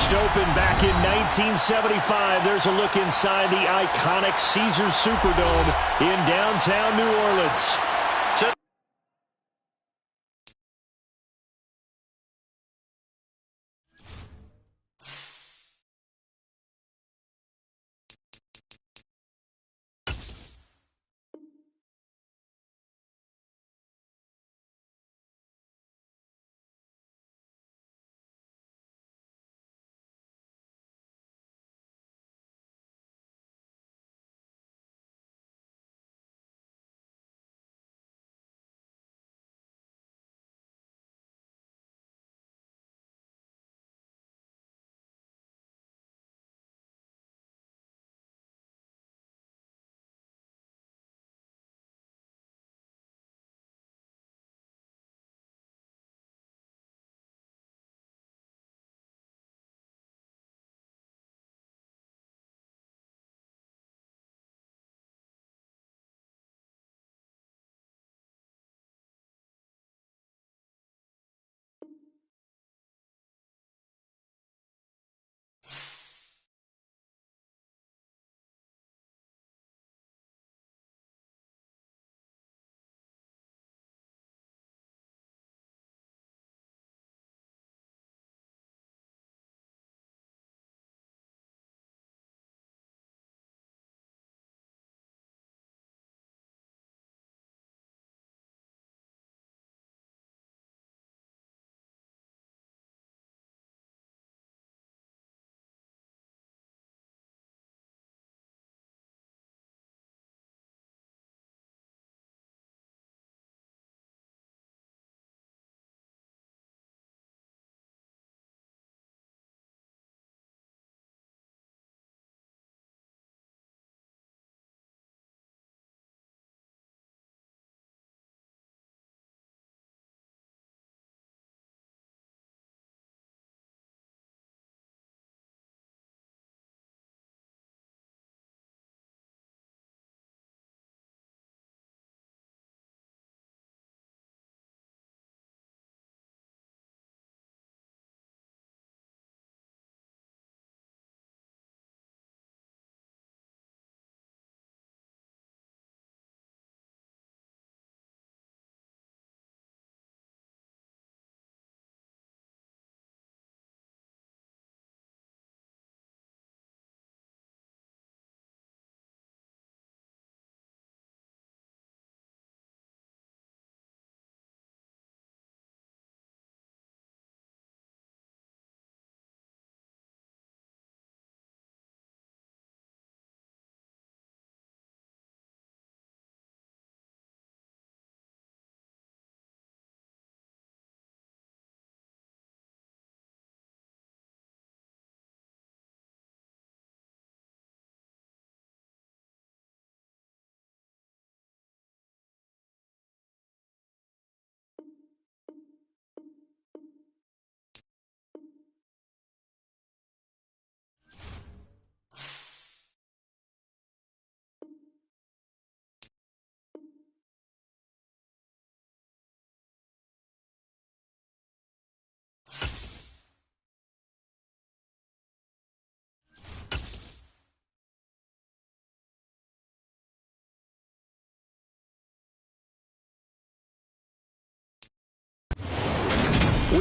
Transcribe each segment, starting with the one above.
First opened back in 1975. There's a look inside the iconic Caesars Superdome in downtown New Orleans.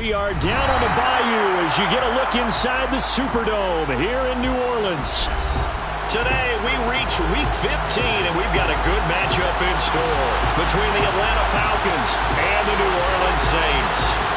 We are down on the bayou as you get a look inside the Superdome here in New Orleans. Today we reach Week 15, and we've got a good matchup in store between the Atlanta Falcons and the New Orleans Saints.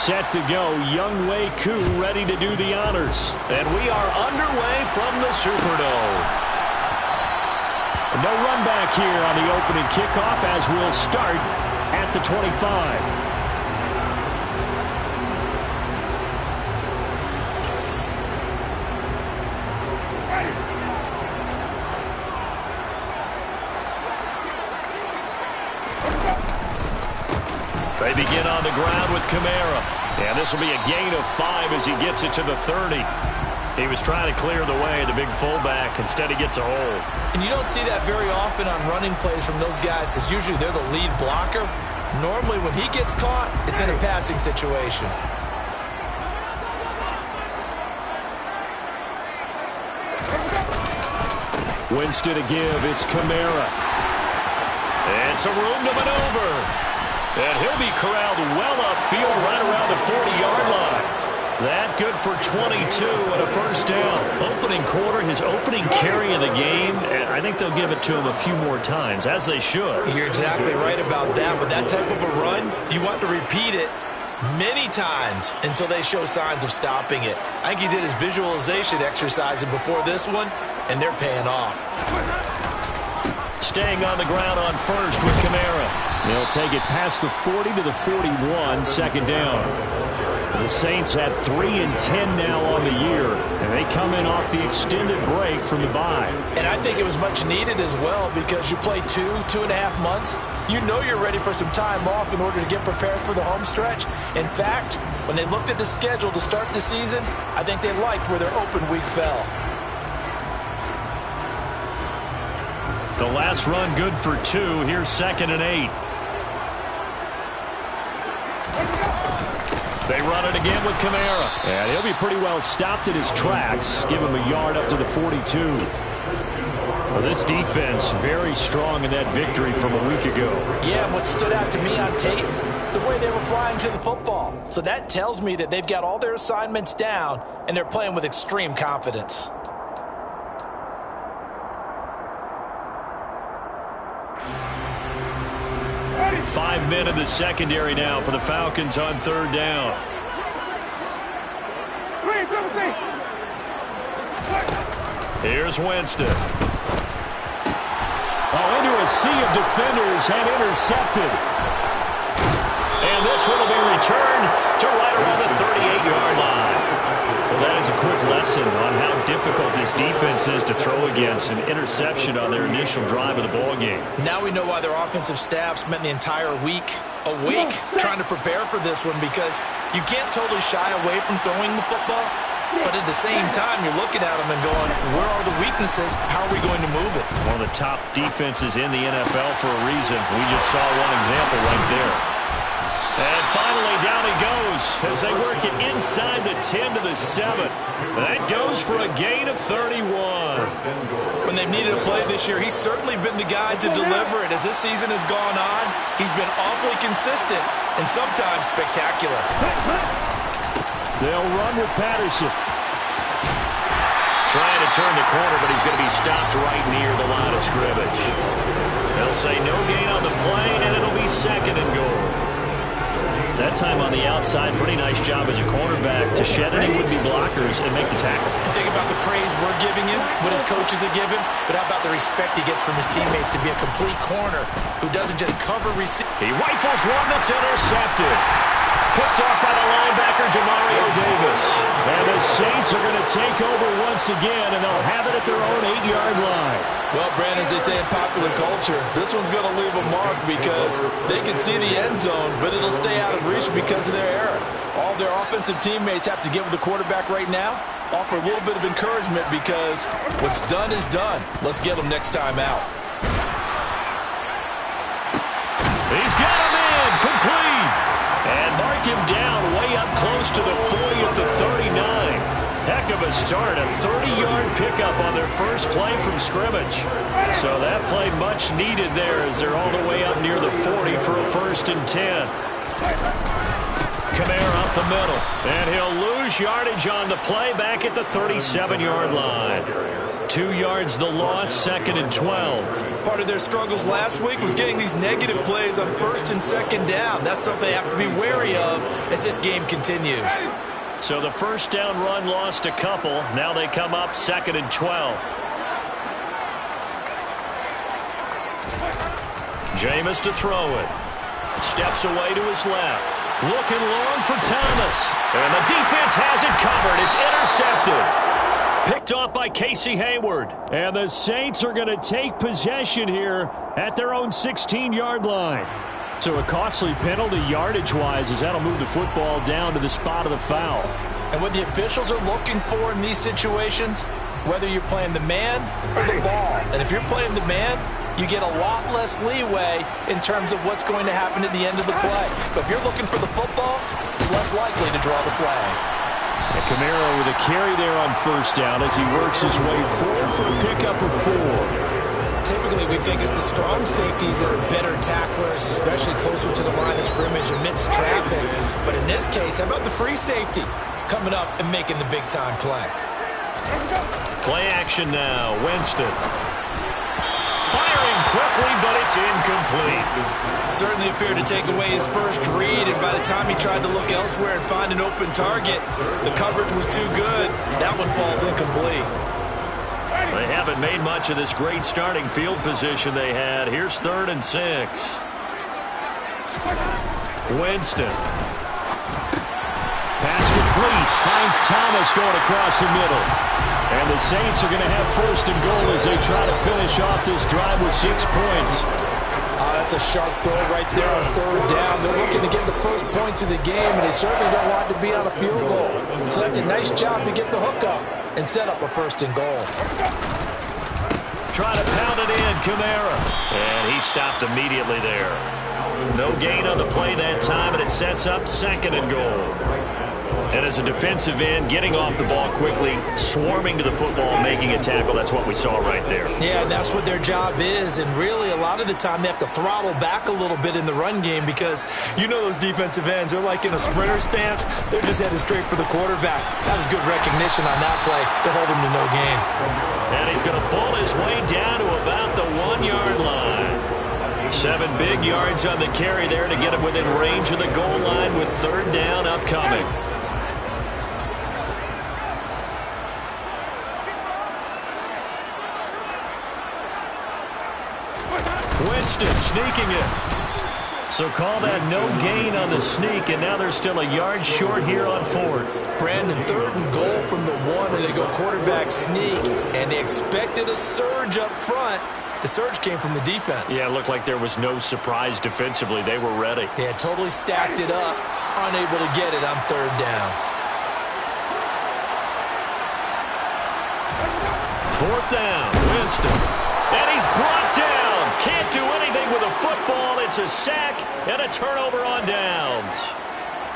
Set to go, Younghoe Koo ready to do the honors. And we are underway from the Superdome. No run back here on the opening kickoff as we'll start at the 25. They begin on the ground with Kamara. And this will be a gain of 5 as he gets it to the 30. He was trying to clear the way, the big fullback. Instead, he gets a hold. And you don't see that very often on running plays from those guys because usually they're the lead blocker. Normally, when he gets caught, it's in a passing situation. Winston to give. It's Kamara. And some room to maneuver. And he'll be corralled well upfield right around the 40-yard line. That good for 22 and a first down. Opening quarter, his opening carry of the game, and I think they'll give it to him a few more times, as they should. You're exactly right about that, but that type of a run, you want to repeat it many times until they show signs of stopping it. I think he did his visualization exercises before this one, and they're paying off. Staying on the ground on first with Kamara. They'll take it past the 40 to the 41, second down. The Saints had 3-10 now on the year, and they come in off the extended break from the bye. And I think it was much needed as well because you play 2.5 months. You know you're ready for some time off in order to get prepared for the home stretch. In fact, when they looked at the schedule to start the season, I think they liked where their open week fell. The last run good for 2. Here's 2nd and 8. They run it again with Kamara. And he'll be pretty well stopped in his tracks. Give him a yard up to the 42. Well, this defense very strong in that victory from a week ago. Yeah, what stood out to me on tape, the way they were flying to the football. So that tells me that they've got all their assignments down, and they're playing with extreme confidence. Five men in the secondary now for the Falcons on third down. Here's Winston. Oh, into a sea of defenders and intercepted. And this one will be returned to right around the 38-yard line. Well, that is a quick lesson on how difficult this defense is to throw against. An interception on their initial drive of the ballgame. Now we know why their offensive staff spent the entire week awake trying to prepare for this one, because you can't totally shy away from throwing the football, but at the same time you're looking at them and going, where are the weaknesses? How are we going to move it? One of the top defenses in the NFL for a reason. We just saw one example right there. And finally, down he goes as they work it inside the 10 to the 7. That goes for a gain of 31. When they've needed a play this year, he's certainly been the guy to deliver it. As this season has gone on, he's been awfully consistent and sometimes spectacular. They'll run with Patterson. Trying to turn the corner, but he's going to be stopped right near the line of scrimmage. They'll say no gain on the play, and it'll be 2nd and goal. That time on the outside, pretty nice job as a cornerback to shed any would-be blockers and make the tackle. Think about the praise we're giving him, what his coaches are giving, but how about the respect he gets from his teammates to be a complete corner who doesn't just cover receive. He rifles one that's intercepted. Picked off by the linebacker, Jamario Davis. And the Saints are going to take over once again, and they'll have it at their own 8-yard line. Well, Brandon, as they say in popular culture, this one's going to leave a mark because they can see the end zone, but it'll stay out of reach because of their error. All their offensive teammates have to give the quarterback right now, offer a little bit of encouragement because what's done is done. Let's get them next time out. He's got him in, complete. And mark him down way up close to the 40 at the 39. Heck of a start, a 30-yard pickup on their first play from scrimmage. So that play much needed there as they're all the way up near the 40 for a 1st and 10. Kamara up the middle, and he'll lose yardage on the play back at the 37-yard line. 2 yards the loss, 2nd and 12. Part of their struggles last week was getting these negative plays on 1st and 2nd down. That's something they have to be wary of as this game continues. So the first down run lost a couple. Now they come up 2nd and 12. Jameis to throw it. Steps away to his left. Looking long for Thomas. And the defense has it covered. It's intercepted. Picked off by Casey Hayward. And the Saints are going to take possession here at their own 16-yard line. So a costly penalty yardage-wise as that'll move the football down to the spot of the foul. And what the officials are looking for in these situations, whether you're playing the man or the ball. And if you're playing the man, you get a lot less leeway in terms of what's going to happen at the end of the play. But if you're looking for the football, it's less likely to draw the flag. And Camaro with a carry there on first down as he works his way forward for a pickup of 4. Typically, we think it's the strong safeties that are better tacklers, especially closer to the line of scrimmage amidst traffic. But in this case, how about the free safety coming up and making the big-time play? Play action now. Winston. Firing quickly, but it's incomplete. Certainly appeared to take away his first read, and by the time he tried to look elsewhere and find an open target, the coverage was too good. That one falls incomplete. They haven't made much of this great starting field position they had. Here's 3rd and 6. Winston. Pass complete. Finds Thomas going across the middle. And the Saints are going to have 1st and goal as they try to finish off this drive with 6 points. That's a sharp throw right there on 3rd down. They're looking to get the first points of the game, and they certainly don't want to be on a field goal. So that's a nice job to get the hook up and set up a 1st and goal. Try to pound it in, Camara. And he stopped immediately there. No gain on the play that time, and it sets up 2nd and goal. And as a defensive end, getting off the ball quickly, swarming to the football, making a tackle, that's what we saw right there. Yeah, that's what their job is, and really a lot of the time they have to throttle back a little bit in the run game because you know those defensive ends, they're like in a sprinter stance. They're just headed straight for the quarterback. That was good recognition on that play to hold him to no gain. And he's going to pull his way down to about the 1-yard line. 7 big yards on the carry there to get him within range of the goal line with 3rd down upcoming. Winston sneaking it. So call that no gain on the sneak, and now they're still a yard short here on 4th. Brandon, 3rd and goal from the 1, and they go quarterback sneak, and they expected a surge up front. The surge came from the defense. Yeah, it looked like there was no surprise defensively. They were ready. Yeah, totally stacked it up, unable to get it on 3rd down. 4th down, Winston. And he's brought down. Can't do anything with a football. It's a sack and a turnover on downs.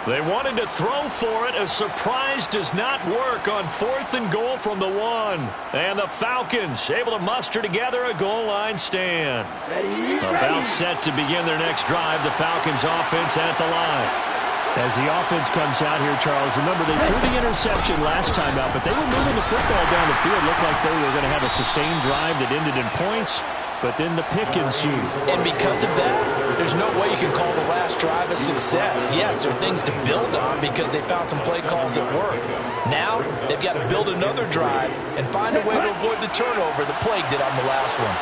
They wanted to throw for it. A surprise does not work on 4th and goal from the 1. And the Falcons able to muster together a goal line stand. About set to begin their next drive. The Falcons offense at the line. As the offense comes out here, Charles, remember they threw the interception last time out, but they were moving the football down the field. Looked like they were going to have a sustained drive that ended in points, but then the pick ensued. And because of that, there's no way you can call the last drive a success. Yes, there are things to build on because they found some play calls that work. Now, they've got to build another drive and find a way to avoid the turnover that plagued it on the last one.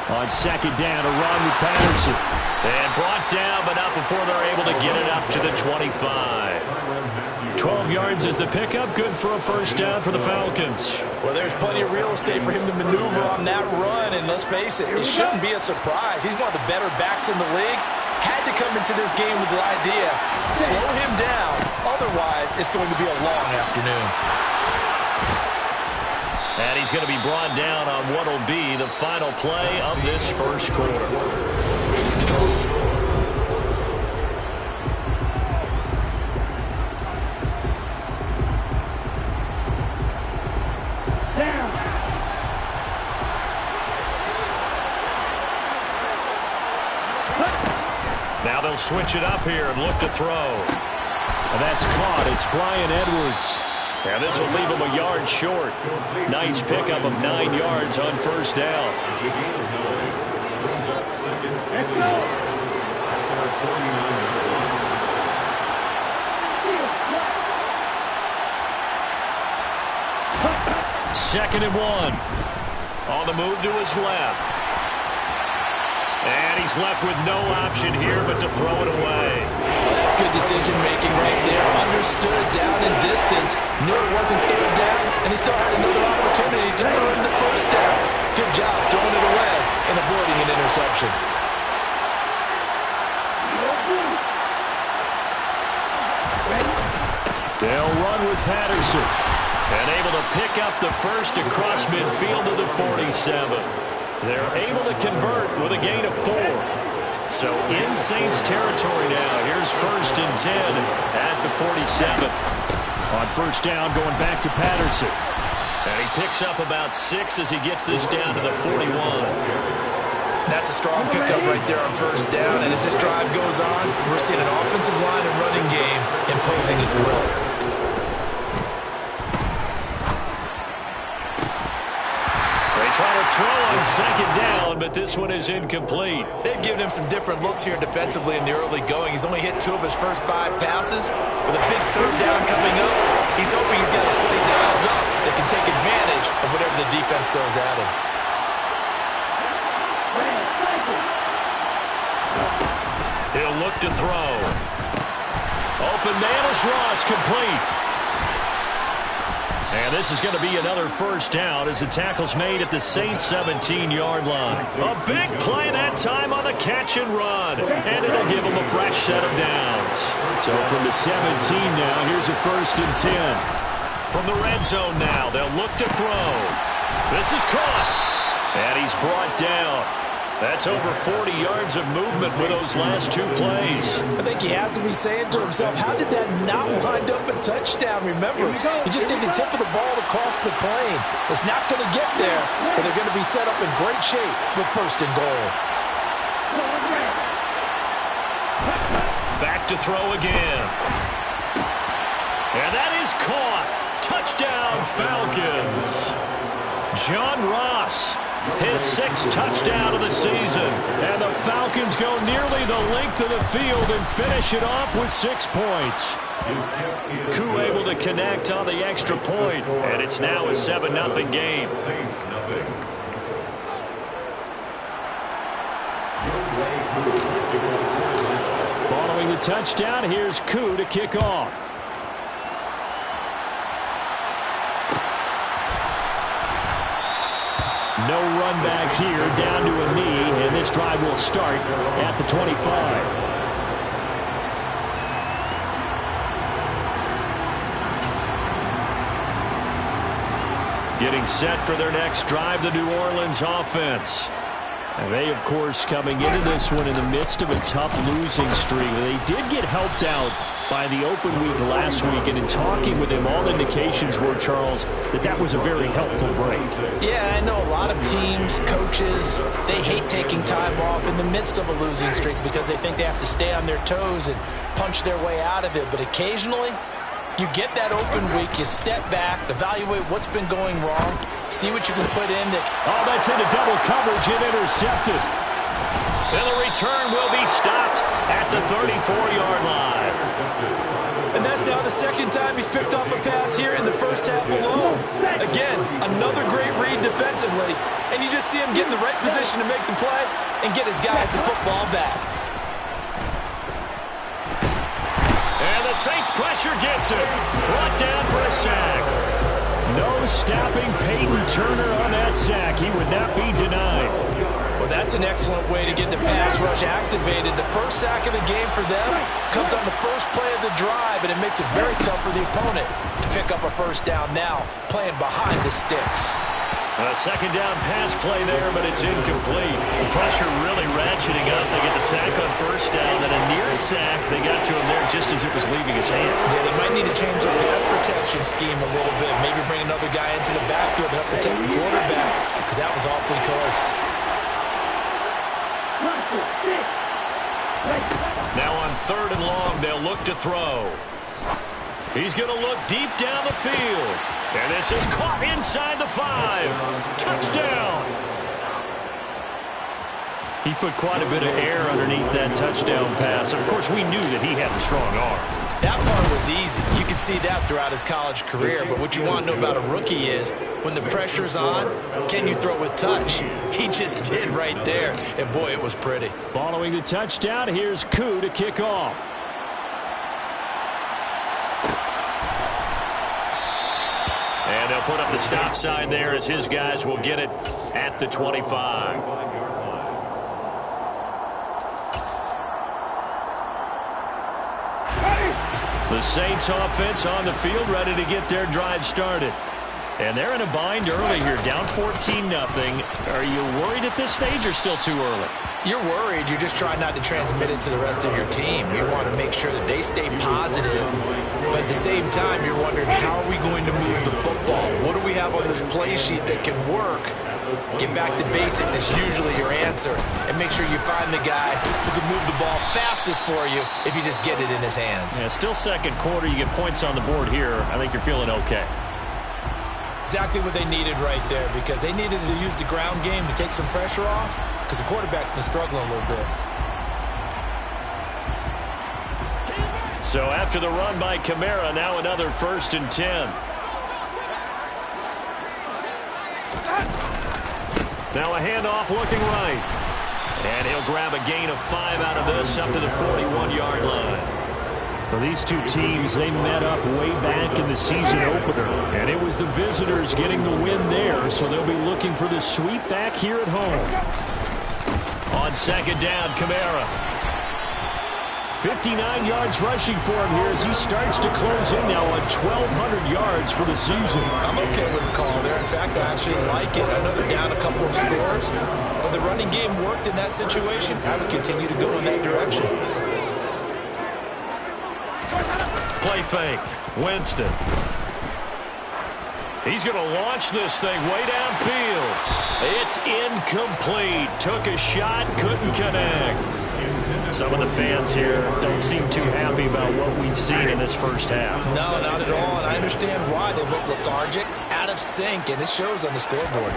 On 2nd down, a run with Patterson. And brought down, but not before they're able to get it up to the 25. 12 yards is the pickup. Good for a 1st down for the Falcons. Well, there's plenty of real estate for him to maneuver on that run. And let's face it, it shouldn't be a surprise. He's one of the better backs in the league. Had to come into this game with the idea, slow him down. Otherwise, it's going to be a long afternoon. And he's going to be brought down on what will be the final play of this 1st quarter. Now they'll switch it up here and look to throw. And that's caught. It's Bryan Edwards. And this will leave him a yard short. Nice pickup of 9 yards on 1st down. Second and 1. On the move to his left. And he's left with no option here but to throw it away. Well, that's good decision-making right there. Understood down in distance. Knew it wasn't 3rd down, and he still had another opportunity to earn the 1st down. Good job throwing it reception. They'll run with Patterson. And able to pick up the first across midfield to the 47. They're able to convert with a gain of 4. So in Saints territory now. Here's 1st and 10 at the 47. On first down, going back to Patterson. And he picks up about 6 as he gets this down to the 41. That's a strong pickup right there on first down. And as this drive goes on, we're seeing an offensive line and running game imposing its will. Trying to throw on second down, but this one is incomplete. They've given him some different looks here defensively in the early going. He's only hit 2 of his first 5 passes. With a big third down coming up, he's hoping he's got a play dialed up that can take advantage of whatever the defense throws at him. He'll look to throw. Open man is Ross, complete. And this is going to be another first down as the tackle's made at the Saints 17-yard line. A big play that time on the catch and run. And it'll give them a fresh set of downs. So from the 17 now, here's a 1st and 10. From the red zone now, they'll look to throw. This is caught. And he's brought down. That's over 40 yards of movement with those last 2 plays. I think he has to be saying to himself, how did that not wind up a touchdown? Remember, he just did the tip of the ball across the plane. It's not going to get there, but they're going to be set up in great shape with 1st and goal. Back to throw again. And that is caught. Touchdown, Falcons. John Ross. His 6th touchdown of the season. And the Falcons go nearly the length of the field and finish it off with 6 points. Koo able to connect on the extra point, and it's now a 7-0 game. Following the touchdown, here's Koo to kick off. No run back here, down to a knee, and this drive will start at the 25. Getting set for their next drive, the New Orleans offense. And they, of course, coming into this one in the midst of a tough losing streak. They did get helped out by the open week last week, and in talking with him, all indications were, Charles, that was a very helpful break. Yeah, I know a lot of teams, coaches, they hate taking time off in the midst of a losing streak because they think they have to stay on their toes and punch their way out of it. But occasionally, you get that open week, you step back, evaluate what's been going wrong, see what you can put in. Oh, that's into double coverage and intercepted. And the return will be stopped at the 34-yard line. And that's now the 2nd time he's picked off a pass here in the first half alone. Again, another great read defensively. And you just see him get in the right position to make the play and get his guys the football back. And the Saints pressure gets him. Brought down for a sack. No stopping Peyton Turner on that sack. He would not be denied. Well, that's an excellent way to get the pass rush activated. The first sack of the game for them comes on the first play of the drive, and it makes it very tough for the opponent to pick up a first down now, playing behind the sticks. A 2nd down pass play there, but it's incomplete. Pressure really ratcheting up. They get the sack on first down, then a near sack. They got to him there just as it was leaving his hand. Yeah, they might need to change their pass protection scheme a little bit. Maybe bring another guy into the backfield to help protect the quarterback, because that was awfully close. Now on 3rd and long, they'll look to throw. He's going to look deep down the field. And this is caught inside the 5. Touchdown. He put quite a bit of air underneath that touchdown pass. Of course, we knew that he had a strong arm. That part was easy. You can see that throughout his college career. But what you want to know about a rookie is when the pressure's on, can you throw with touch? He just did right there. And, boy, it was pretty. Following the touchdown, here's Koo to kick off. And they'll put up the stop sign there as his guys will get it at the 25. The Saints offense on the field, ready to get their drive started. And they're in a bind early here, down 14-0. Are you worried at this stage or still too early? You're worried. You're just trying not to transmit it to the rest of your team. You want to make sure that they stay positive. But at the same time, you're wondering, how are we going to move the football? What do we have on this play sheet that can work? Get back to basics is usually your answer. And make sure you find the guy who can move the ball fastest for you if you just get it in his hands. Yeah, still second quarter. You get points on the board here. I think you're feeling okay. Exactly what they needed right there, because they needed to use the ground game to take some pressure off, because the quarterback's been struggling a little bit. So after the run by Kamara, now another 1st and 10. Now a handoff looking right. And he'll grab a gain of 5 out of this up to the 41-yard line. Well, these two teams, they met up way back in the season opener. And it was the visitors getting the win there, so they'll be looking for the sweep back here at home. On second down, Kamara. 59 yards rushing for him here as he starts to close in now on 1,200 yards for the season. I'm okay with the call there. In fact, I actually like it. I know they're down a couple of scores, but the running game worked in that situation. I would continue to go in that direction. Play fake. Winston. He's going to launch this thing way downfield. It's incomplete. Took a shot, couldn't connect. Some of the fans here don't seem too happy about what we've seen in this first half. No, not at all, and I understand why. They look lethargic, out of sync, and it shows on the scoreboard.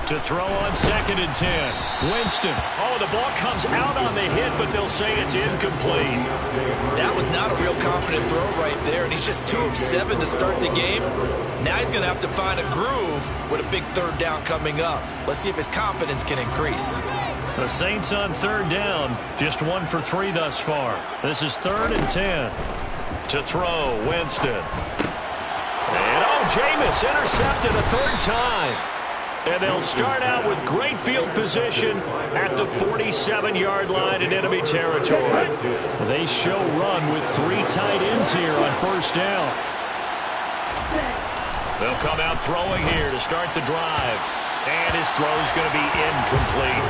To throw on 2nd and 10. Winston. Oh, the ball comes out on the hit, but they'll say it's incomplete. That was not a real confident throw right there, and he's just 2 of 7 to start the game. Now he's going to have to find a groove with a big 3rd down coming up. Let's see if his confidence can increase. The Saints on 3rd down, just 1 for 3 thus far. This is 3rd and 10. To throw, Winston. And Jameis intercepted a 3rd time. And they'll start out with great field position at the 47-yard line in enemy territory. They show run with 3 tight ends here on 1st down. They'll come out throwing here to start the drive. And his throw's going to be incomplete.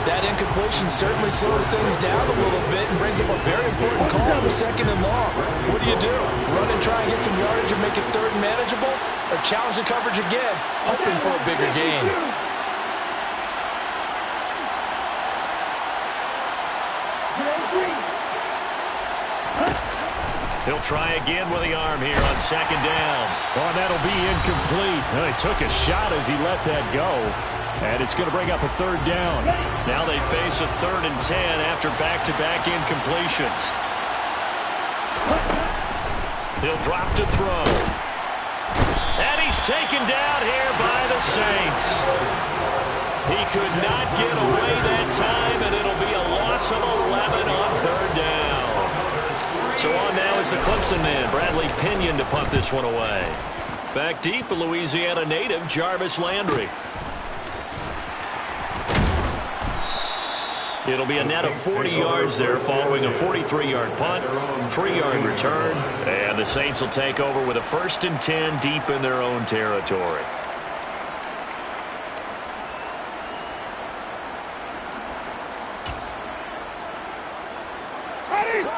That incompletion certainly slows things down a little bit and brings up a very important call for 2nd and long. What do? Run and try and get some yardage and make it 3rd and manageable? Or challenge the coverage again, hoping for a bigger gain? He'll try again with the arm here on 2nd down. Oh, that'll be incomplete. Well, he took a shot as he let that go. And it's going to bring up a 3rd down. Now they face a 3rd and 10 after back-to-back incompletions. He'll drop to throw. And he's taken down here by the Saints. He could not get away that time, and it'll be a loss of 11 on 3rd down. So on now is the Clemson man, Bradley Pinion, to punt this one away. Back deep, a Louisiana native, Jarvis Landry. It'll be a net of 40 yards there following a 43-yard punt, 3-yard return, and the Saints will take over with a 1st and 10 deep in their own territory.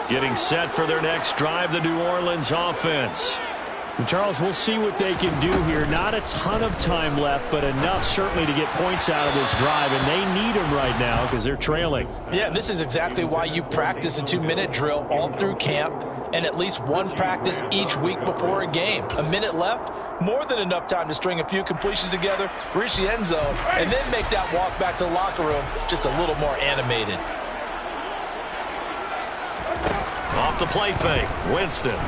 Getting set for their next drive, the New Orleans offense. And Charles, we'll see what they can do here. Not a ton of time left, but enough certainly to get points out of this drive, and they need them right now because they're trailing. Yeah, this is exactly why you practice a 2-minute drill all through camp and at least 1 practice each week before a game. A minute left, more than enough time to string a few completions together, reach the end zone, and then make that walk back to the locker room just a little more animated. Off the play fake, Winston.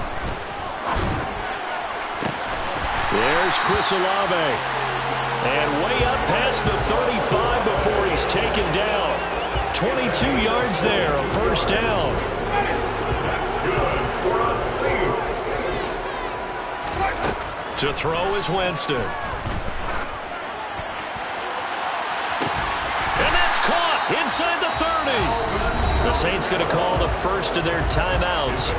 There's Chris Olave. And way up past the 35 before he's taken down. 22 yards there, a 1st down. That's good for a Saints. To throw is Winston. And that's caught inside the 30. The Saints going to call the first of their timeouts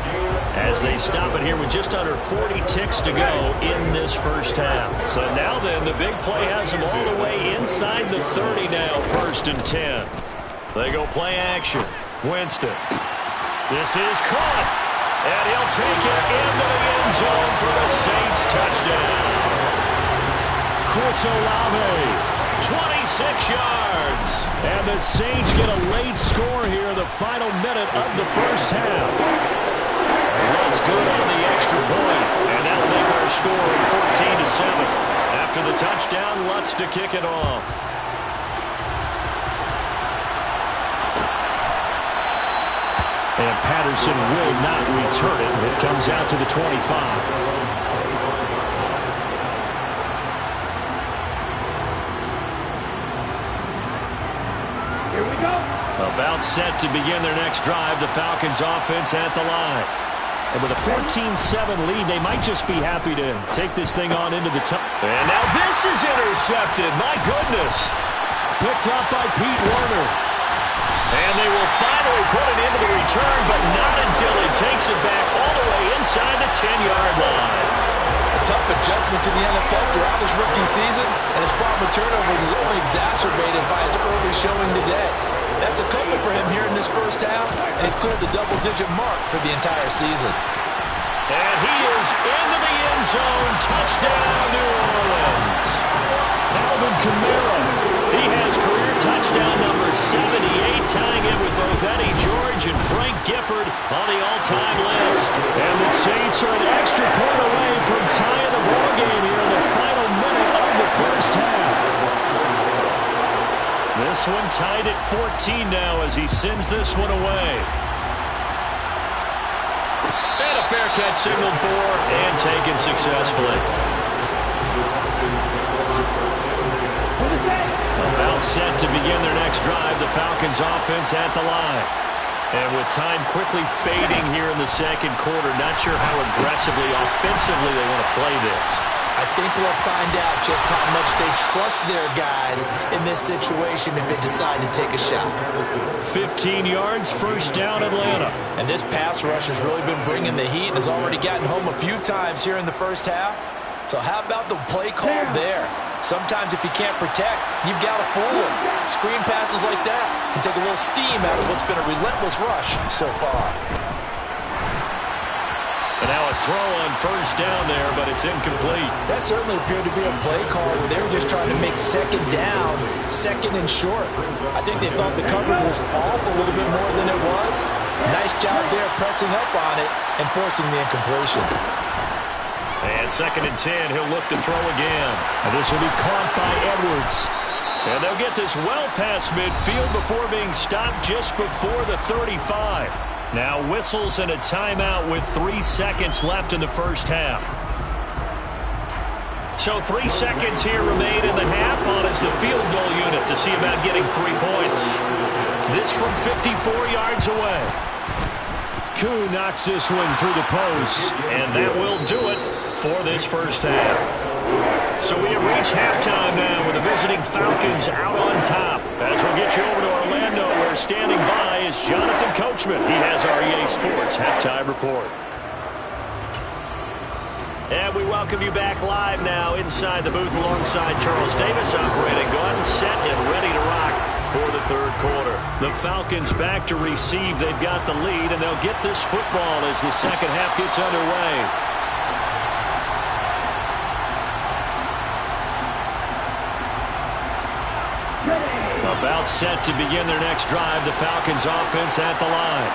as they stop it here with just under 40 ticks to go in this first half. So now then, the big play has them all the way inside the 30 now, 1st and 10. They go play action. Winston. This is caught. And he'll take it into the end zone for the Saints touchdown. Chris Olave. 26 yards. And the Saints get a late score here in the final minute of the first half. Runs good on the extra point. And that'll make our score 14-7. After the touchdown, Lutz to kick it off. And Patterson will not return it. It comes out to the 25. About set to begin their next drive. The Falcons offense at the line. And with a 14-7 lead, they might just be happy to take this thing on into the top. And now this is intercepted. My goodness. Picked up by Pete Werner. And they will finally put it into the return, but not until he takes it back all the way inside the 10-yard line. A tough adjustment to the NFL throughout his rookie season, and his problem with turnovers is only exacerbated by his early showing today. That's a couple for him here in this first half, and he's cleared the double-digit mark for the entire season. And he is into the end zone. Touchdown, New Orleans. Alvin Kamara. He has career touchdown number 78, tying it with both Eddie George and Frank Gifford on the all-time list. And the Saints are an extra point away from tying the ballgame here in the final minute of the first half. This one tied at 14 now as he sends this one away. And a fair catch signaled for and taken successfully. About set to begin their next drive, the Falcons offense at the line. And with time quickly fading here in the second quarter, not sure how aggressively, offensively they want to play this. I think we'll find out just how much they trust their guys in this situation if they decide to take a shot. 15 yards, first down, Atlanta. And this pass rush has really been bringing the heat and has already gotten home a few times here in the first half. So how about the play call there? Sometimes if you can't protect, you've got to fool them. Screen passes like that can take a little steam out of what's been a relentless rush so far. And now a throw on first down there, but it's incomplete. That certainly appeared to be a play call where they were just trying to make second down, second and short. I think they thought the coverage was off a little bit more than it was. Nice job there pressing up on it and forcing the incompletion. And 2nd and 10, he'll look to throw again. And this will be caught by Edwards. And they'll get this well past midfield before being stopped just before the 35. Now whistles and a timeout with 3 seconds left in the first half. So 3 seconds here remain in the half on as the field goal unit to see about getting 3 points. This from 54 yards away. Koo knocks this one through the post, and that will do it for this first half. So we have reached halftime now with the visiting Falcons out on top. As we'll get you over to Orlando, where standing by is Jonathan Coachman. He has our EA Sports halftime report. And we welcome you back live now inside the booth alongside Charles Davis, operating gun, set, and ready to rock for the third quarter. The Falcons back to receive. They've got the lead, and they'll get this football as the second half gets underway. About set to begin their next drive, the Falcons offense at the line.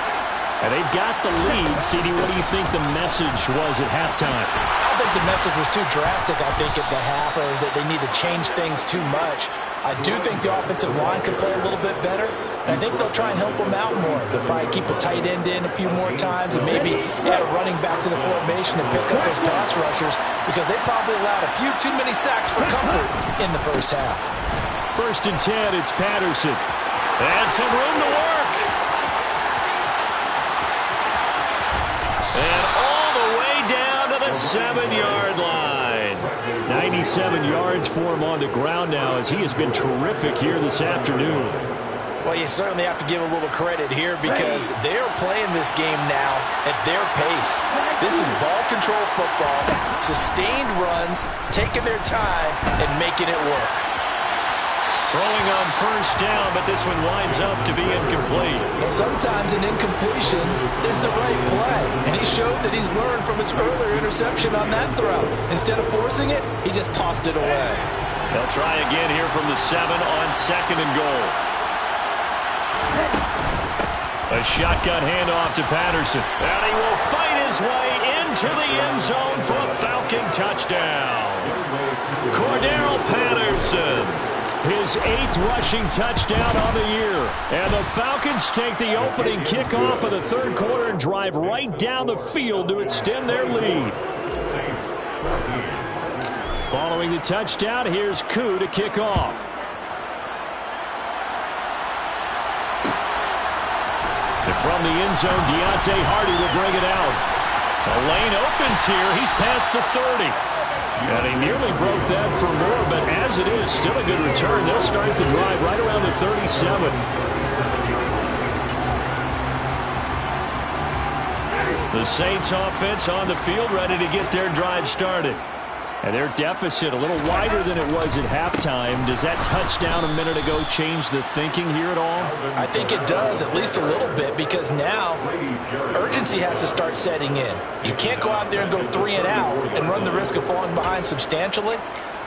And they've got the lead. CD, what do you think the message was at halftime? I don't think the message was too drastic, I think, at the half, or that they need to change things too much. I do think the offensive line could play a little bit better. And I think they'll try and help them out more. They'll probably keep a tight end in a few more times and maybe add a running back to the formation and pick up those pass rushers, because they probably allowed a few too many sacks for comfort in the first half. 1st and 10, it's Patterson. And some room to work. And all the way down to the 7-yard line. 97 yards for him on the ground now, as he has been terrific here this afternoon. Well, you certainly have to give a little credit here because they're playing this game now at their pace. This is ball control football, sustained runs, taking their time, and making it work. Throwing on first down, but this one winds up to be incomplete. Well, sometimes an incompletion is the right play, and he showed that he's learned from his earlier interception on that throw. Instead of forcing it, he just tossed it away. They'll try again here from the 7 on 2nd and goal. A shotgun handoff to Patterson. And he will fight his way into the end zone for a Falcon touchdown. Cordero Patterson, his 8th rushing touchdown on the year. And the Falcons take the opening kickoff of the 3rd quarter and drive right down the field to extend their lead. Following the touchdown, here's Koo to kick off. And from the end zone, Deontay Hardy will bring it out. The lane opens here. He's past the 30. And he nearly broke that for more, but as it is, still a good return. They'll start the drive right around the 37. The Saints offense on the field, ready to get their drive started. And their deficit a little wider than it was at halftime. Does that touchdown a minute ago change the thinking here at all? I think it does, at least a little bit, because now urgency has to start setting in. You can't go out there and go 3 and out and run the risk of falling behind substantially,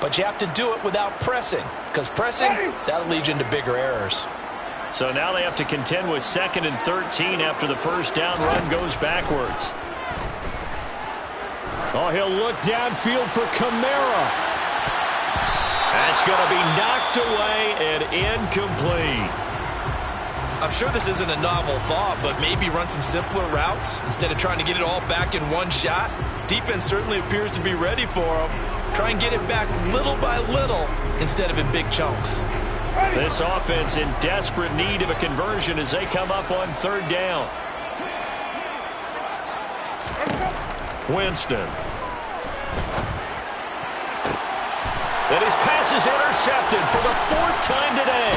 but you have to do it without pressing, because pressing, that'll lead you into bigger errors. So now they have to contend with 2nd and 13 after the first down run goes backwards. Oh, he'll look downfield for Kamara. That's going to be knocked away and incomplete. I'm sure this isn't a novel thought, but maybe run some simpler routes instead of trying to get it all back in one shot. Defense certainly appears to be ready for him. Try and get it back little by little instead of in big chunks. This offense in desperate need of a conversion as they come up on 3rd down. Winston. And his pass is intercepted for the 4th time today.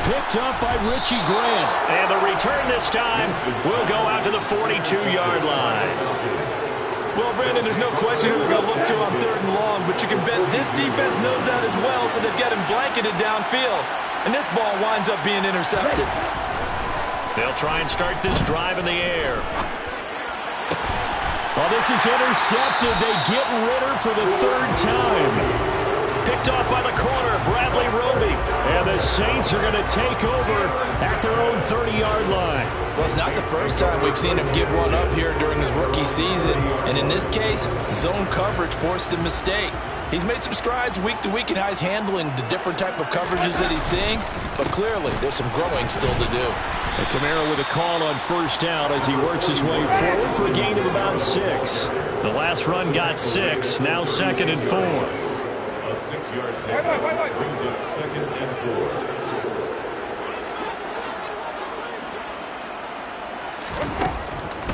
Picked up by Richie Grant. And the return this time will go out to the 42-yard line. Well, Brandon, there's no question who they're going to look to on 3rd and long, but you can bet this defense knows that as well, so they've got him blanketed downfield. And this ball winds up being intercepted. They'll try and start this drive in the air. Well, this is intercepted. They get Ritter for the 3rd time. Picked off by the corner, Bradley Roby. And the Saints are going to take over at their own 30-yard line. Well, it's not the first time we've seen him give one up here during his rookie season. And in this case, zone coverage forced the mistake. He's made some strides week to week in how he's handling the different type of coverages that he's seeing. But clearly, there's some growing still to do. And Kamara with a call on first down as he works his way forward for a gain of about 6. The last run got 6, now 2nd and 4. A 6-yard pickup brings up 2nd and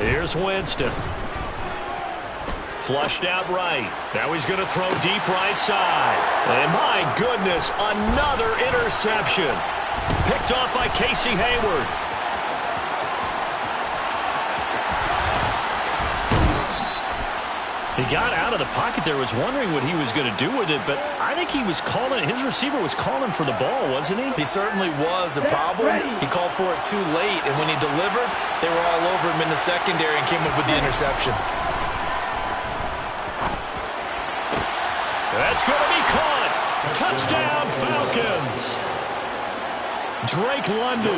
4. Here's Winston. Flushed out right. Now he's going to throw deep right side. And my goodness, another interception. Picked off by Casey Hayward. He got out of the pocket there, was wondering what he was going to do with it, but I think he was calling, his receiver was calling for the ball, wasn't he? He certainly was. The problem, he called for it too late, and when he delivered, they were all over him in the secondary and came up with the interception. That's going to be caught. Touchdown, Falcons. Drake London,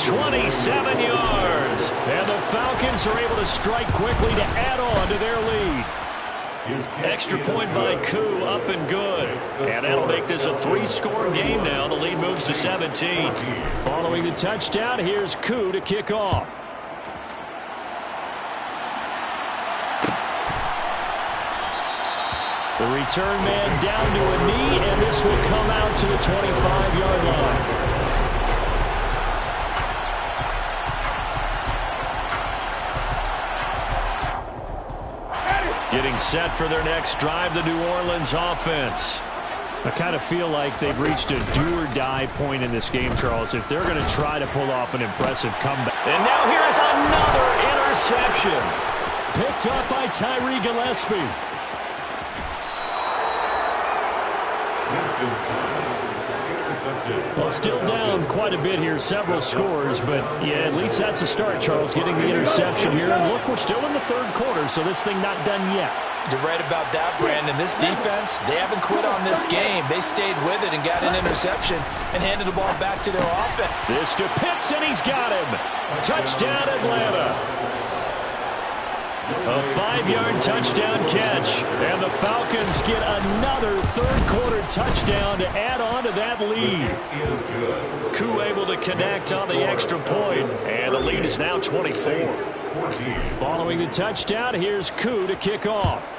27 yards. And the Falcons are able to strike quickly to add on to their lead. Extra point by Koo, up and good. And that'll make this a 3-score game now. The lead moves to 17. Following the touchdown, here's Koo to kick off. The return man down to a knee, and this will come out to the 25-yard line. Getting set for their next drive, the New Orleans offense. I kind of feel like they've reached a do-or-die point in this game, Charles, if they're going to try to pull off an impressive comeback. And now here is another interception. Picked up by Tyree Gillespie. Well, still down quite a bit here, several scores, but yeah, at least that's a start, Charles, getting the interception here. And look, we're still in the third quarter, so this thing not done yet. You're right about that, Brandon. This defense, they haven't quit on this game. They stayed with it and got an interception and handed the ball back to their offense. This to Pitts, and he's got him. Touchdown, Atlanta. A 5-yard touchdown catch, and the Falcons get another third-quarter touchdown to add on to that lead. Koo able to connect on the extra point, and the lead is now 24. Following the touchdown, here's Koo to kick off.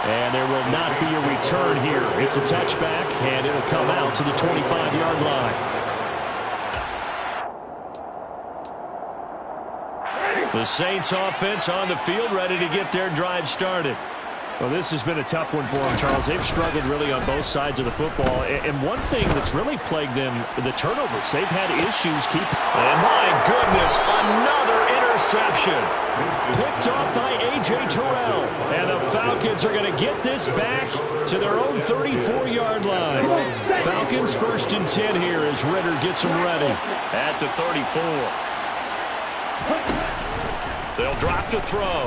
And there will not be a return here. It's a touchback, and it'll come out to the 25-yard line. The Saints offense on the field, ready to get their drive started. Well, this has been a tough one for them, Charles. They've struggled really on both sides of the football. And one thing that's really plagued them, the turnovers. They've had issues keep. And my goodness, another interception. Picked off by A.J. Terrell. And the Falcons are going to get this back to their own 34-yard line. Falcons 1st and 10 here as Ritter gets them ready. At the 34. They'll drop to throw.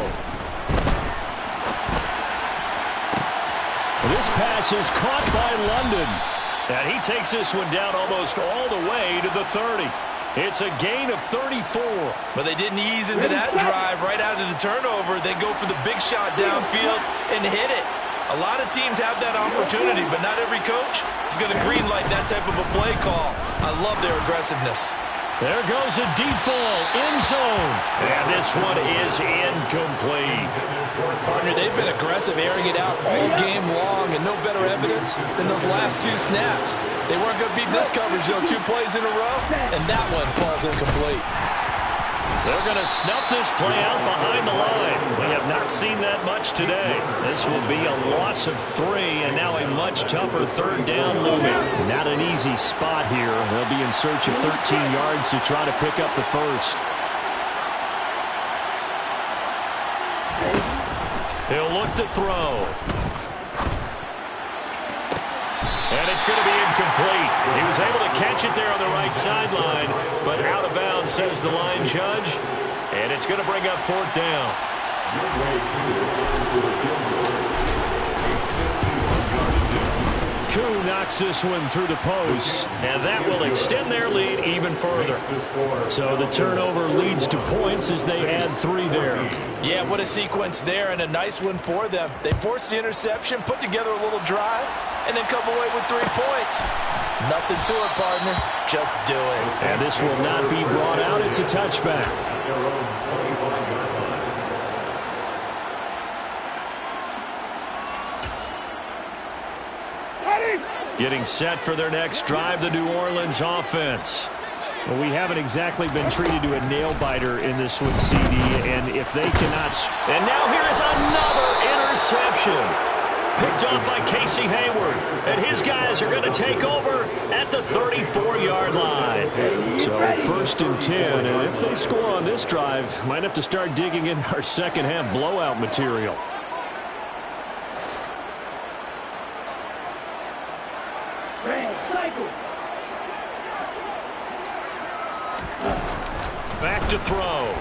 This pass is caught by London. And he takes this one down almost all the way to the 30. It's a gain of 34. But they didn't ease into that drive right out of the turnover. They go for the big shot downfield and hit it. A lot of teams have that opportunity, but not every coach is going to green light that type of a play call. I love their aggressiveness. There goes a deep ball, end zone. And this one is incomplete. Partner, they've been aggressive, airing it out all game long, and no better evidence than those last 2 snaps. They weren't going to beat this coverage, though, 2 plays in a row, and that one falls incomplete. They're going to snuff this play out behind the line. We have not seen that much today. This will be a loss of 3, and now a much tougher third down looming. Not an easy spot here. They'll be in search of 13 yards to try to pick up the first. He'll look to throw. And it's going to be incomplete. He was able to catch it there on the right sideline, but out of bounds, says the line judge. And it's going to bring up 4th down. Koo knocks this one through the post, and that will extend their lead even further. So the turnover leads to points as they add 3 there. Yeah, what a sequence there, and a nice one for them. They forced the interception, put together a little drive, and then come away with 3 points. Nothing to it, partner. Just do it. And this will not be brought out. It's a touchback. Getting set for their next drive, the New Orleans offense. Well, we haven't exactly been treated to a nail-biter in this one, CD, and if they cannot... And now here is another interception. Picked off by Casey Hayward. And his guys are going to take over at the 34-yard line. So 1st and 10, and if they score on this drive, might have to start digging in our second-half blowout material. Back to throw.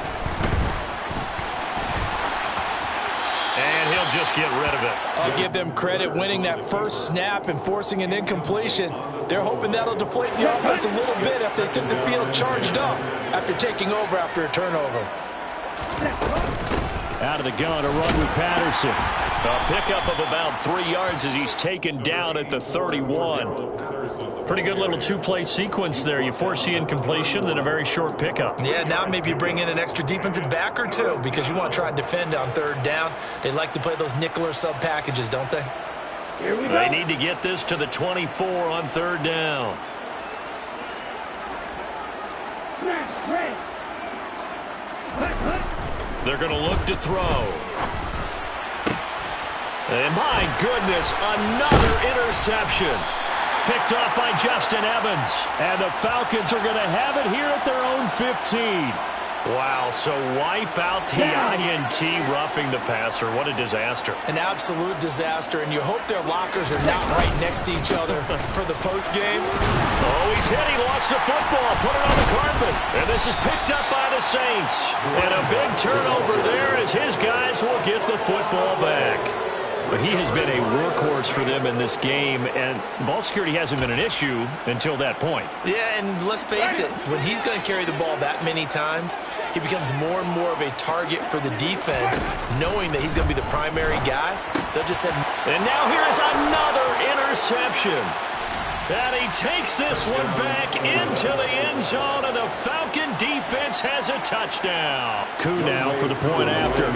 And he'll just get rid of it. I'll give them credit winning that first snap and forcing an incompletion. They're hoping that'll deflate the offense a little bit if they took the field charged up after taking over after a turnover. Out of the gun, a run with Patterson. A pickup of about 3 yards as he's taken down at the 31. Pretty good little 2-play sequence there. You force the incompletion, then a very short pickup. Yeah, now maybe you bring in an extra defensive back or 2 because you want to try and defend on 3rd down. They like to play those nickel or sub packages, don't they? They need to get this to the 24 on 3rd down. They're going to look to throw. And my goodness, another interception. Picked off by Justin Evans. And the Falcons are going to have it here at their own 15. Wow, so wipe out the INT roughing the passer. What a disaster. An absolute disaster, and you hope their lockers are not right next to each other for the postgame. Oh, he's hit. He lost the football. Put it on the carpet. And this is picked up by the Saints. And a big turnover there as his guys will get the football back. But he has been a workhorse for them in this game, and ball security hasn't been an issue until that point. Yeah, and let's face it, when he's going to carry the ball that many times, he becomes more and more of a target for the defense, knowing that he's going to be the primary guy. They'll just say, and now here is another interception. And he takes this one back into the end zone, and the Falcon defense has a touchdown. Coup now for the point after.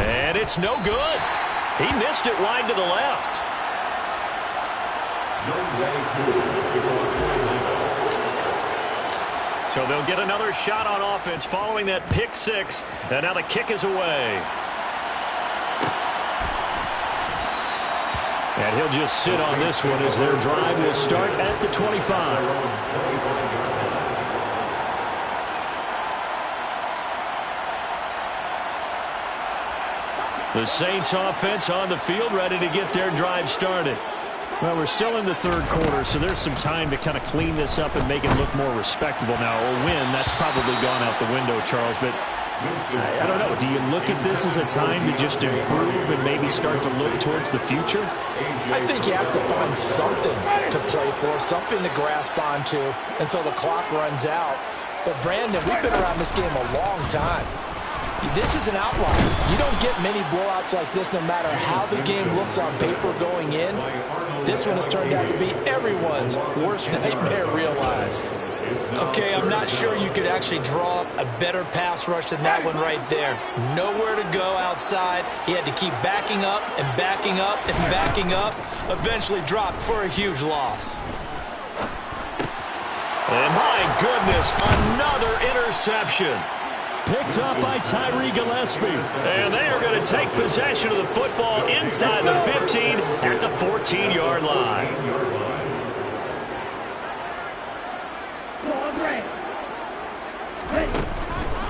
And it's no good. He missed it wide to the left. So they'll get another shot on offense following that pick six. And now the kick is away. And he'll just sit on this one as their drive will start at the 25. The Saints offense on the field ready to get their drive started. Well, we're still in the third quarter, so there's some time to kind of clean this up and make it look more respectable now. A win, that's probably gone out the window, Charles, but I don't know. Do you look at this as a time to just improve and maybe start to look towards the future? I think you have to find something to play for, something to grasp onto until the clock runs out. But, Brandon, we've been around this game a long time. This is an outlier. You don't get many blowouts like this no matter how the game looks on paper going in. This one has turned out to be everyone's worst nightmare realized. Okay, I'm not sure you could actually draw up a better pass rush than that one right there. Nowhere to go outside. He had to keep backing up and backing up and backing up. Eventually dropped for a huge loss. And my goodness, another interception. Picked up by Tyree Gillespie. And they are going to take possession of the football inside the 15 at the 14-yard line.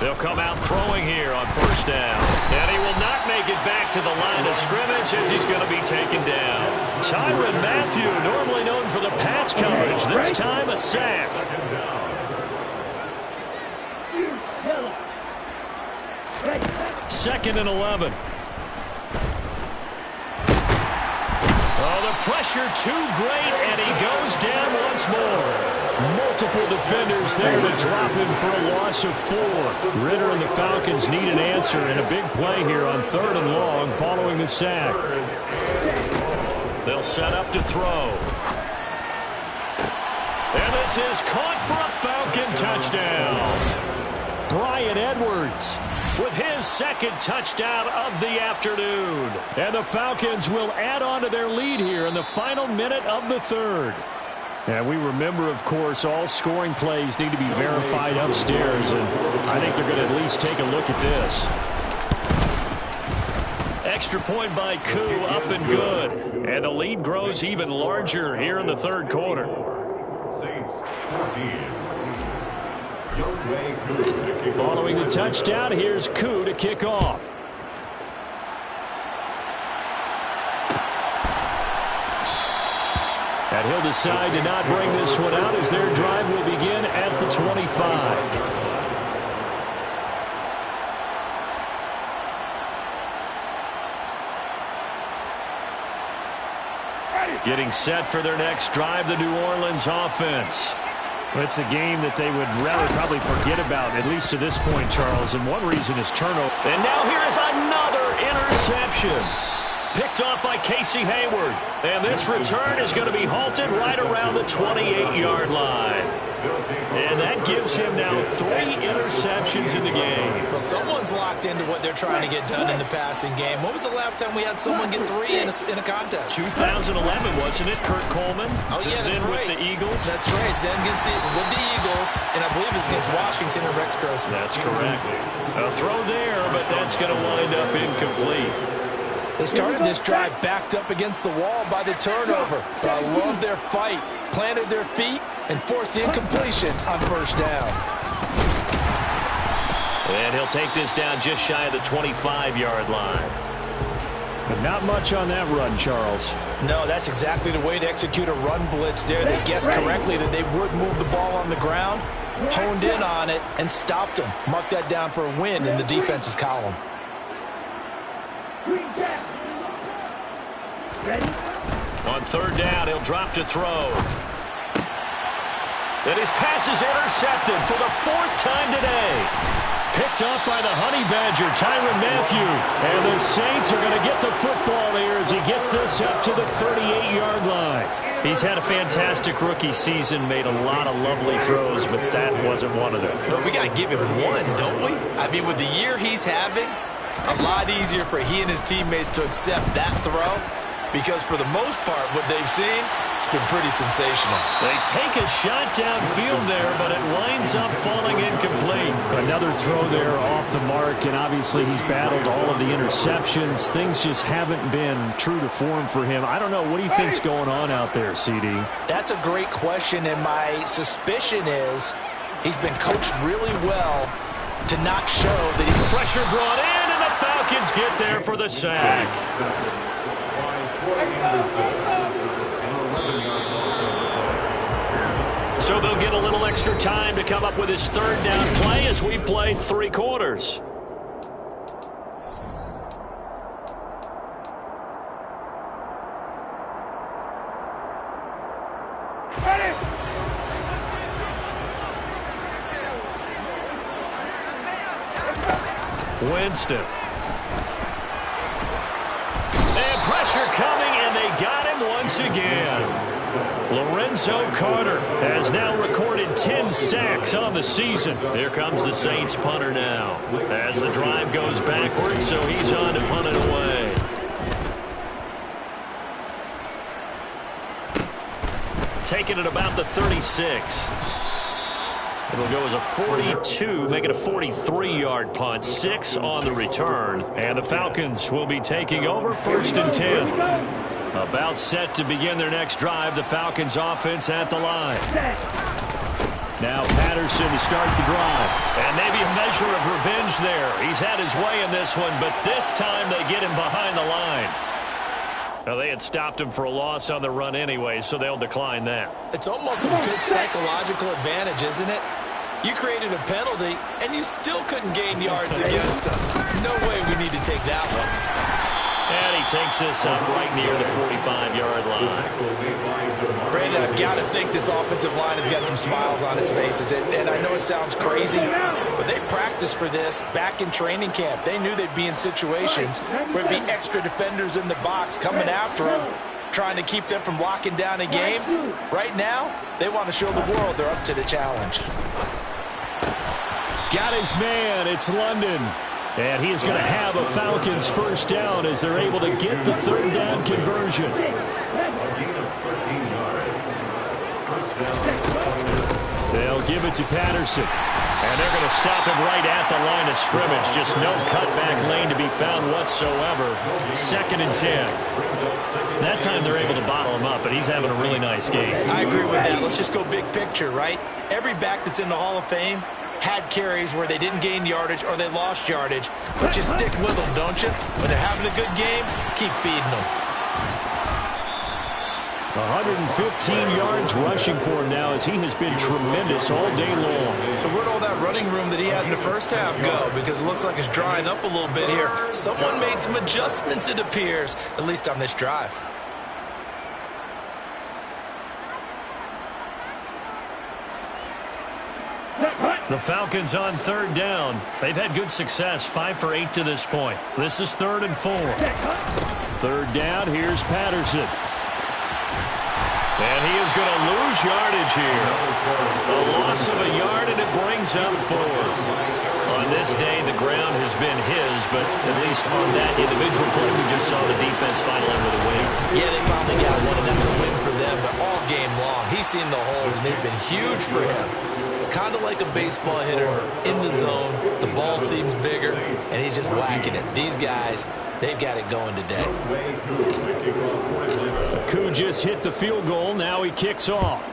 They'll come out throwing here on first down. And he will not make it back to the line of scrimmage as he's going to be taken down. Tyrann Mathieu, normally known for the pass coverage, this time a sack. Second and 11. Oh, the pressure too great, and he goes down once more. Multiple defenders there to drop him for a loss of 4. Ritter and the Falcons need an answer, and a big play here on 3rd and long following the sack. They'll set up to throw. And this is caught for a Falcon touchdown. Bryan Edwards with his second touchdown of the afternoon. And the Falcons will add on to their lead here in the final minute of the 3rd. And we remember, of course, all scoring plays need to be verified upstairs, and I think they're going to at least take a look at this. Extra point by Koo, up and good. And the lead grows even larger here in the 3rd quarter. Saints 14. Following the touchdown, here's Koo to kick off. And he'll decide to not bring this one out as their drive will begin at the 25. Getting set for their next drive, the New Orleans offense. It's a game that they would rather probably forget about, at least to this point, Charles. And one reason is turnover. And now here is another interception. Picked off by Casey Hayward. And this return is going to be halted right around the 28-yard line. And that gives him now 3 interceptions in the game. Well, someone's locked into what they're trying to get done in the passing game. When was the last time we had someone get 3 in a contest? 2011, wasn't it, Kurt Coleman? Oh, yeah, that's then right. with the Eagles. That's right. It's then with the Eagles, and I believe it's against Washington and Rex Grossman. That's correct. A throw there, but that's going to wind up incomplete. They started this drive backed up against the wall by the turnover. But I love their fight. Planted their feet and forced the incompletion on first down. And he'll take this down just shy of the 25-yard line. But not much on that run, Charles. No, that's exactly the way to execute a run blitz there. They guessed correctly that they would move the ball on the ground, honed in on it, and stopped them. Mark that down for a win in the defense's column. On third down, he'll drop to throw. And his pass is intercepted for the 4th time today. Picked up by the Honey Badger, Tyrann Mathieu. And the Saints are going to get the football here as he gets this up to the 38-yard line. He's had a fantastic rookie season, made a lot of lovely throws, but that wasn't one of them. Well, we got to give him one, don't we? I mean, with the year he's having, a lot easier for he and his teammates to accept that throw, because for the most part, what they've seen, it's been pretty sensational. They take a shot downfield there, but it winds up falling incomplete. Another throw there off the mark, and obviously he's battled all of the interceptions. Things just haven't been true to form for him. I don't know. What do you think's going on out there, CD? That's a great question, and my suspicion is he's been coached really well to not show that he's... Pressure brought in, and the Falcons get there for the sack. So they'll get a little extra time to come up with his third down play as we've played 3 quarters. Winston. And pressure coming, and they got him once again. Lorenzo Carter has now recorded 10 sacks on the season. Here comes the Saints punter now as the drive goes backwards, so he's on to punt it away. Taking it about the 36. It'll go as a 42, make it a 43-yard punt, 6 on the return. And the Falcons will be taking over 1st and 10. About set to begin their next drive, the Falcons offense at the line. Now Patterson to start the drive. And maybe a measure of revenge there. He's had his way in this one, but this time they get him behind the line. Now, they had stopped him for a loss on the run anyway, so they'll decline that. It's almost some good psychological advantage, isn't it? You created a penalty, and you still couldn't gain yards against us. No way we need to take that one. And he takes this up right near the 45-yard line. Brandon, I've got to think this offensive line has got some smiles on its faces. And I know it sounds crazy, but they practiced for this back in training camp. They knew they'd be in situations where there'd be extra defenders in the box coming after them, trying to keep them from locking down a game. Right now, they want to show the world they're up to the challenge. Got his man. It's London. And he is going to have a Falcons first down as they're able to get the third down conversion. They'll give it to Patterson. And they're going to stop him right at the line of scrimmage. Just no cutback lane to be found whatsoever. 2nd and 10. That time they're able to bottle him up, but he's having a really nice game. I agree with that. Let's just go big picture, right? Every back that's in the Hall of Fame had carries where they didn't gain yardage or they lost yardage. But you stick with them, don't you? When they're having a good game, keep feeding them. 115 yards rushing for him now as he has been tremendous all day long. So where'd all that running room that he had in the first half go? Because it looks like it's drying up a little bit here. Someone made some adjustments, it appears, at least on this drive. The Falcons on third down. They've had good success, 5 for 8 to this point. This is 3rd and 4. Third down, here's Patterson. And he is going to lose yardage here. A loss of a yard, and it brings up 4. On this day, the ground has been his, but at least on that individual play, we just saw the defense finally with a win. Yeah, they finally got one, and that's a win for them, but all game long, he's seen the holes, and they've been huge for him. Kind of like a baseball hitter in the zone. The ball seems bigger, and he's just whacking it. These guys, they've got it going today. Koo just hit the field goal. Now he kicks off.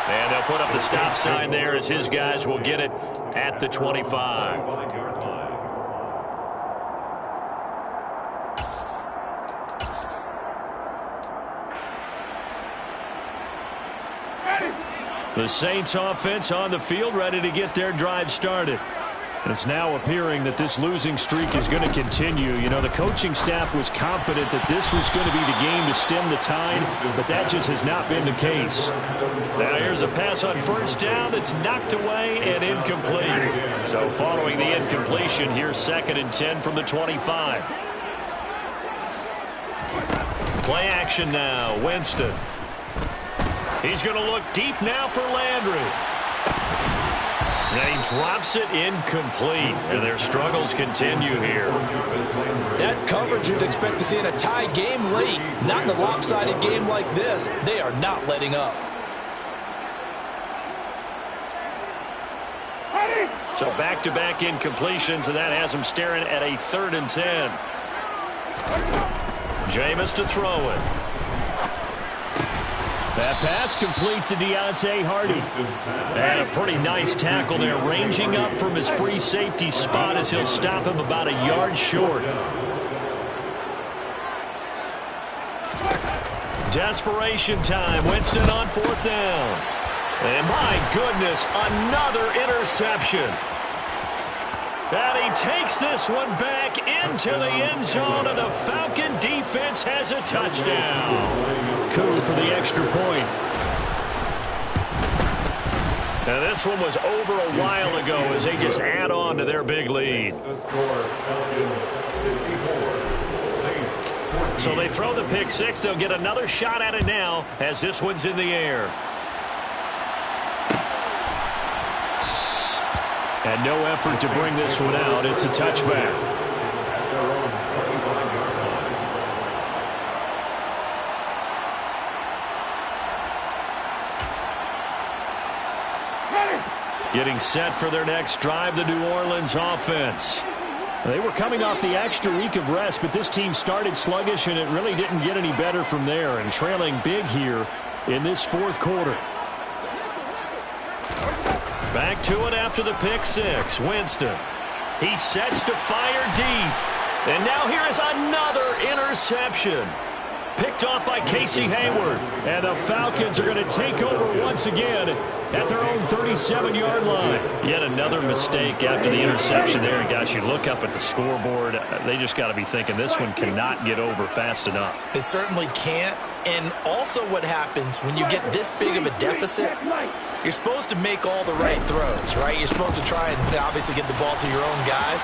And they'll put up the stop sign there as his guys will get it at the 25. The Saints offense on the field, ready to get their drive started. It's now appearing that this losing streak is going to continue. You know, the coaching staff was confident that this was going to be the game to stem the tide, but that just has not been the case. Now here's a pass on first down that's knocked away and incomplete. So following the incompletion, here's 2nd and 10 from the 25. Play action now, Winston. He's going to look deep now for Landry. And he drops it incomplete. And their struggles continue here. That's coverage you'd expect to see in a tie game late. Not in a lopsided game like this. They are not letting up. So back-to-back incompletions, and that has them staring at a 3rd and 10. Jameis to throw it. That pass complete to Deontay Hardy. And a pretty nice tackle there, ranging up from his free safety spot as he'll stop him about a yard short. Desperation time. Winston on 4th down. And my goodness, another interception. And he takes this one back into the end zone, and the Falcon defense has a touchdown. Koo for the extra point. Now this one was over a while ago as they just add on to their big lead. The score, Falcons 64, Saints 14. So they throw the pick six. They'll get another shot at it now as this one's in the air. And no effort to bring this one out. It's a touchback. At their own 25-yard line. Getting set for their next drive, the New Orleans offense. They were coming off the extra week of rest, but this team started sluggish, and it really didn't get any better from there, and trailing big here in this 4th quarter. Back to it after the pick six. Winston. He sets to fire deep. And now here is another interception. Picked off by Casey Hayward. And the Falcons are going to take over once again at their own 37-yard line. Yet another mistake after the interception there. And guys, you look up at the scoreboard, they just got to be thinking this one cannot get over fast enough. It certainly can't. And also what happens when you get this big of a deficit, you're supposed to make all the right throws, right? You're supposed to try and obviously get the ball to your own guys.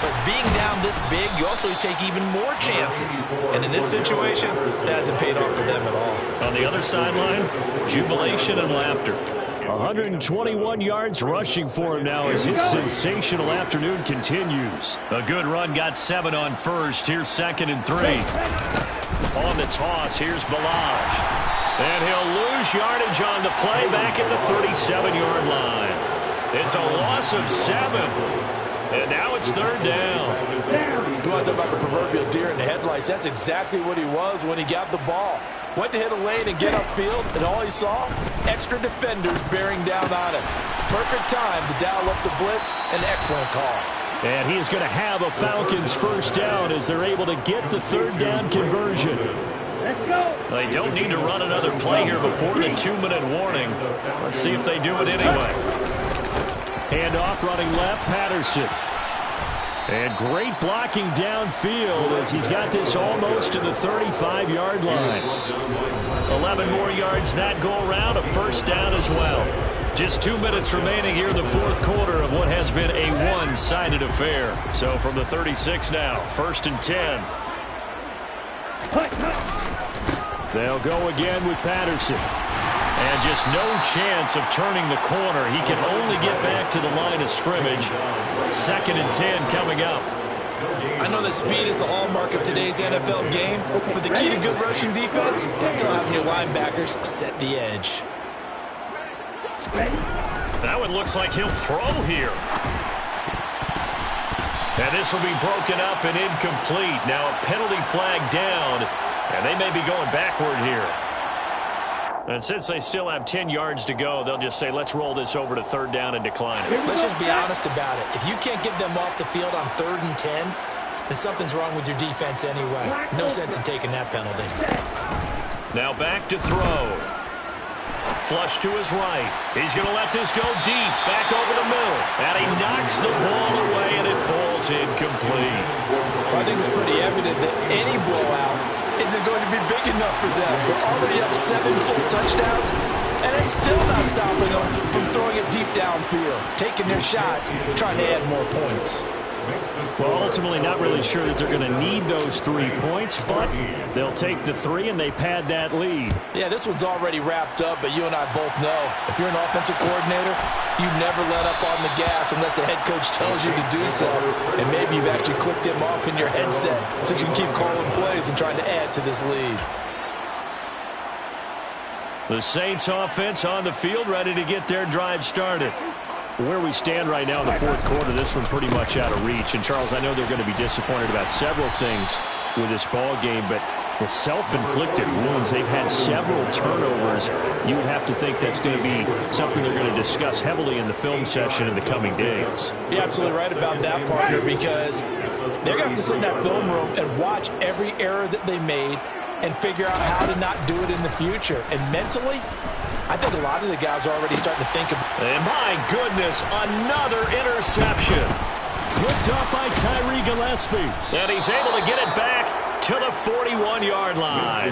But being down this big, you also take even more chances. And in this situation, that hasn't paid off for them at all. On the other sideline, jubilation and laughter. 121 yards rushing for him now as his sensational afternoon continues. A good run, got 7 on first. Here's 2nd and 3. On the toss, here's Balaj. And he'll lose yardage on the play back at the 37-yard line. It's a loss of 7. And now it's 3rd down. You want to talk about the proverbial deer in the headlights? That's exactly what he was when he got the ball. Went to hit a lane and get upfield, and all he saw, extra defenders bearing down on him. Perfect time to dial up the blitz. An excellent call. And he is going to have a Falcons first down as they're able to get the 3rd down conversion. They don't need to run another play here before the 2-minute warning. Let's see if they do it anyway. Handoff running left, Patterson. And great blocking downfield as he's got this almost to the 35-yard line. 11 more yards that go around, a first down as well. Just 2 minutes remaining here in the fourth quarter of what has been a one-sided affair. So from the 36 now, 1st and 10. They'll go again with Patterson. And just no chance of turning the corner. He can only get back to the line of scrimmage. 2nd and 10 coming up. I know that speed is the hallmark of today's NFL game, but the key to good rushing defense is still having your linebackers set the edge. That one looks like he'll throw here. And this will be broken up and incomplete. Now a penalty flag down, and they may be going backward here. And since they still have 10 yards to go, they'll just say, let's roll this over to 3rd down and decline it. Let's just be honest about it. If you can't get them off the field on 3rd and 10, then something's wrong with your defense anyway. No sense in taking that penalty. Now back to throw. Flush to his right. He's going to let this go deep. Back over the middle. And he knocks the ball away, and it falls incomplete. Well, I think it's pretty evident that any blowout isn't going to be big enough for them. They're already up 7 full touchdowns, and it's still not stopping them from throwing it deep downfield, taking their shots, trying to add more points. Well, ultimately not really sure that they're going to need those 3 points, but they'll take the 3 and they pad that lead. Yeah, this one's already wrapped up, but you and I both know if you're an offensive coordinator, you never let up on the gas unless the head coach tells you to do so. And maybe you've actually clicked him off in your headset so you can keep calling plays and trying to add to this lead. The Saints offense on the field, ready to get their drive started. Where we stand right now in the fourth quarter, this one pretty much out of reach. And, Charles, I know they're going to be disappointed about several things with this ball game, but the self-inflicted wounds, they've had several turnovers. You would have to think that's going to be something they're going to discuss heavily in the film session in the coming days. You're absolutely right about that, partner, because they're going to have to sit in that film room and watch every error that they made and figure out how to not do it in the future. And mentally, I think a lot of the guys are already starting to think about it. And my goodness, another interception. Picked up by Tyree Gillespie. And he's able to get it back to the 41-yard line.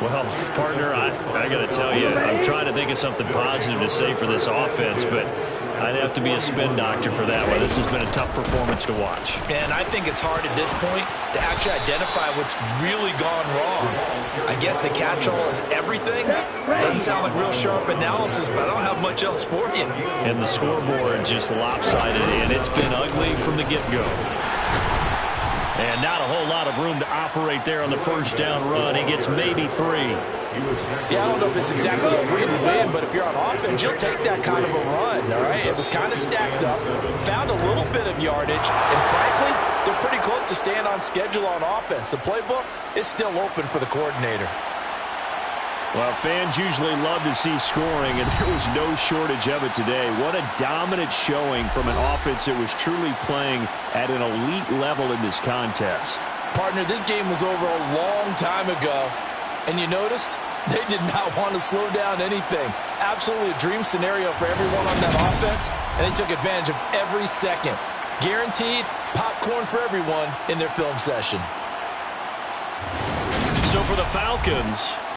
Well, partner, I got to tell you, I'm trying to think of something positive to say for this offense, but I'd have to be a spin doctor for that one. This has been a tough performance to watch. And I think it's hard at this point to actually identify what's really gone wrong. I guess the catch-all is everything. Doesn't sound like real sharp analysis, but I don't have much else for you. And the scoreboard just lopsided, and it's been ugly from the get-go. And not a whole lot of room to operate there on the first down run. He gets maybe 3. Yeah, I don't know if it's exactly a win-win, but if you're on offense, you'll take that kind of a run, all right? It was kind of stacked up, found a little bit of yardage, and frankly, they're pretty close to staying on schedule on offense. The playbook is still open for the coordinator. Well, fans usually love to see scoring, and there was no shortage of it today. What a dominant showing from an offense that was truly playing at an elite level in this contest. Partner, this game was over a long time ago, and you noticed they did not want to slow down anything. Absolutely a dream scenario for everyone on that offense, and they took advantage of every second. Guaranteed popcorn for everyone in their film session. So for the Falcons,